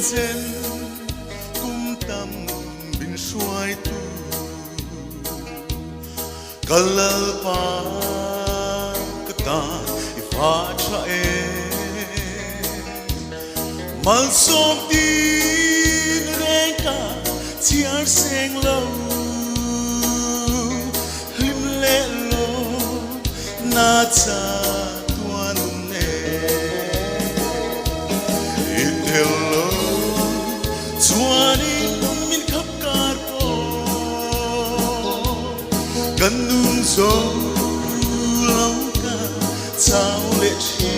chen kum tam bin shuai tu kalal pa kata ifa cha e mal som tin reka chiar seng lo lim le lo na cha tuan ne hello chuani min khap kar po ganung zo lau ka chao le chi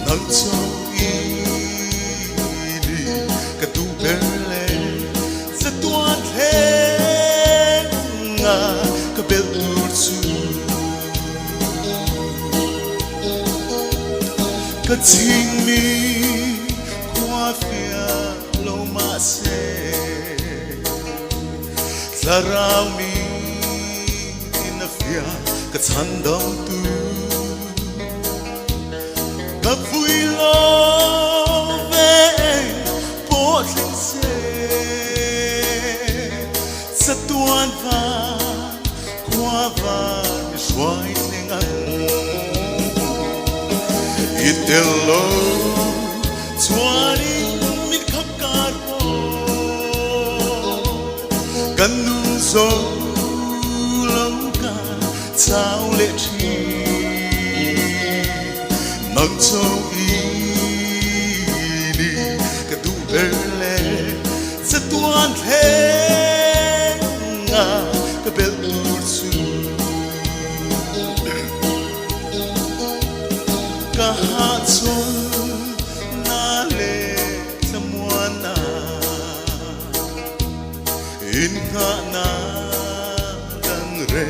nang cho i đi ka tu berle sa tuan the nga ka bel tur chu ka ching mi qua phía lâu mà se zarau mi in a phía ka chan dam tu ka vui lo ve po thing se sa tuan va qua va xoay thing an Itelo chuani min khap kar po ganung zo lau ka chao le chi nang cho i đi ka tu berle sa tuan the nga ka bel tur su ka ha chun na le samuana in ka na dang re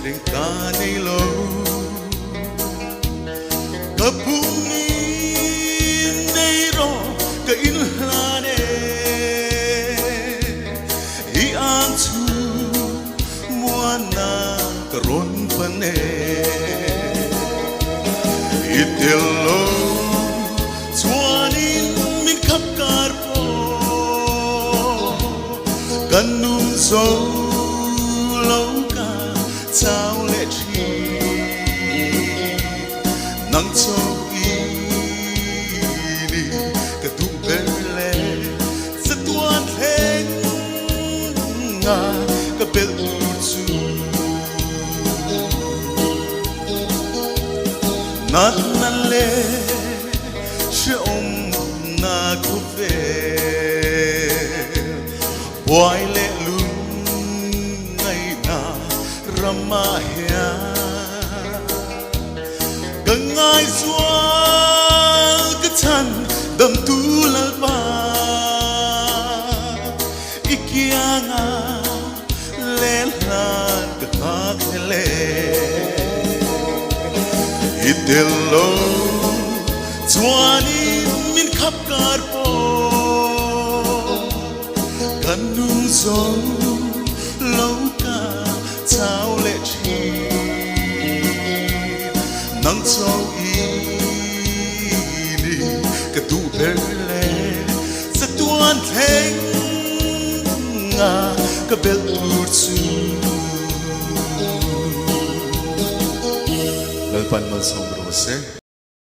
ding ka nei lo ka pung ni nei ro ka in hla ne I an chu muana ka ron pa ne Itelo chuani min khap kar po ganung zo lau ka chao le chi nang cho i đi ka tu berle sa tuan theng nga ka bel tur chu nát nan lê sẽ ôm na cô về boy lệ lung ngày na rama hea gần ai xua cái chân đầm tu lal ba ikia nga lê lan cái thác lê Itelo chuani min khap kar po ganung zo lau ka chao le chi nang cho i đi ka tu berle sa tuan theng nga ka bel tur chu Lalpan mal sombro se